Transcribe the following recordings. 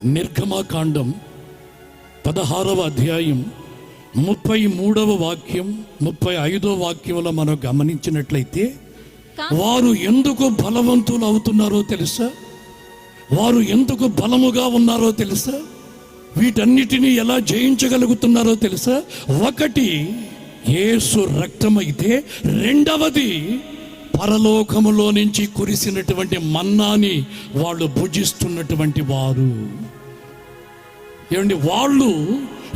నిర్గమకాండం 16వ అధ్యాయం 33వ వాక్యం 35వ వాక్యంలో మనం గమనించినట్లయితే, వారు ఎందుకు బలవంతులు అవుతున్నారో తెలుసా? వారు ఎందుకు బలముగా ఉన్నారో తెలుసా? వీటన్నిటినీ ఎలా జయించగలుగుతున్నారో తెలుసా? ఒకటి యేసు రక్తమైతే, రెండవది పరలోకములో నుంచి కురిసినటువంటి మన్నాని వాళ్ళు భుజిస్తున్నటువంటి వారు. ఏమండి, వాళ్ళు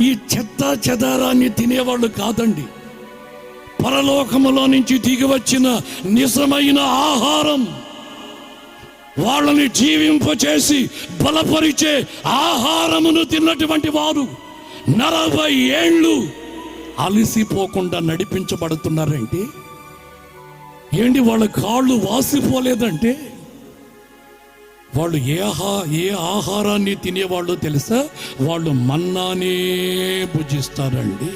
ఈ చెత్త చెదారాన్ని తినేవాళ్ళు కాదండి. పరలోకములో నుంచి దిగి వచ్చిన నిజమైన ఆహారం, వాళ్ళని జీవింపచేసి బలపరిచే ఆహారమును తిన్నటువంటి వారు 40 ఏళ్ళు అలసిపోకుండా నడిపించబడుతున్నారంటే ఏంటి, వాళ్ళ కాళ్ళు వాసిపోలేదంటే వాళ్ళు ఏ ఆహారాన్ని తినేవాళ్ళు తెలుసా? వాళ్ళు మన్నానే భుజిస్తారండి.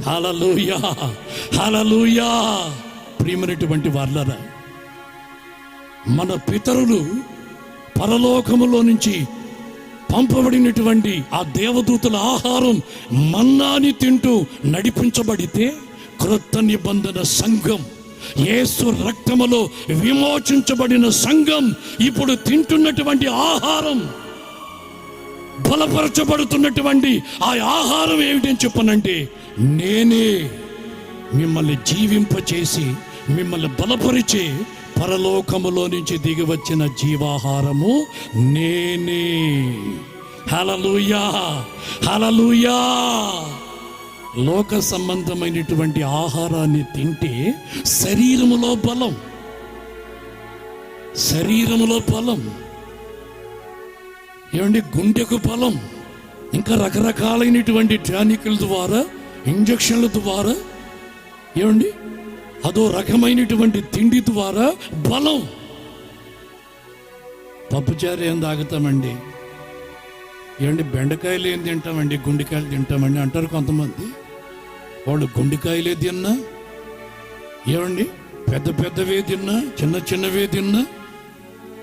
హల్లెలూయా, హల్లెలూయా. ప్రియమైనటువంటి వాళ్ళరా, మన పితరులు పరలోకములో నుంచి పంపబడినటువంటి ఆ దేవదూతల ఆహారం మన్నాని తింటూ నడిపించబడితే, క్రొత్త నిబంధన సంఘం, యేసు రక్తములో విమోచించబడిన సంఘం ఇప్పుడు తింటున్నటువంటి ఆహారం, బలపరచబడుతున్నటువంటి ఆ ఆహారం ఏమిటని చెప్పనంటే, నేనే మిమ్మల్ని జీవింపచేసి మిమ్మల్ని బలపరిచే పరలోకములో నుంచి దిగి వచ్చిన జీవాహారము నేనే. హల్లెలూయా, హల్లెలూయా. లోక సంబంధమైనటువంటి ఆహారాన్ని తింటే శరీరములో బలం, శరీరములో బలం, ఏమండి, గుండెకు బలం, ఇంకా రకరకాలైనటువంటి టానికుల ద్వారా, ఇంజక్షన్ల ద్వారా, ఏమండి, అదో రకమైనటువంటి తిండి ద్వారా బలం. పప్పుచారు ఏం తాగుతామండి, ఏమండి, బెండకాయలు ఏం తింటామండి, గుండెకాయలు తింటామండి అంటారు కొంతమంది. వాళ్ళు గుండెకాయలే తిన్నా, ఏమండి, పెద్ద పెద్దవే తిన్నా, చిన్న చిన్నవే తిన్నా,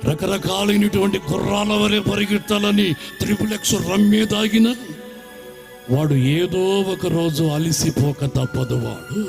రకరకాలైనటువంటి గుర్రాల వరే పరిగెత్తాలని త్రిపులెక్స్ రమ్మే తాగిన వాడు ఏదో ఒక రోజు అలిసిపోక తప్పదు. వాడు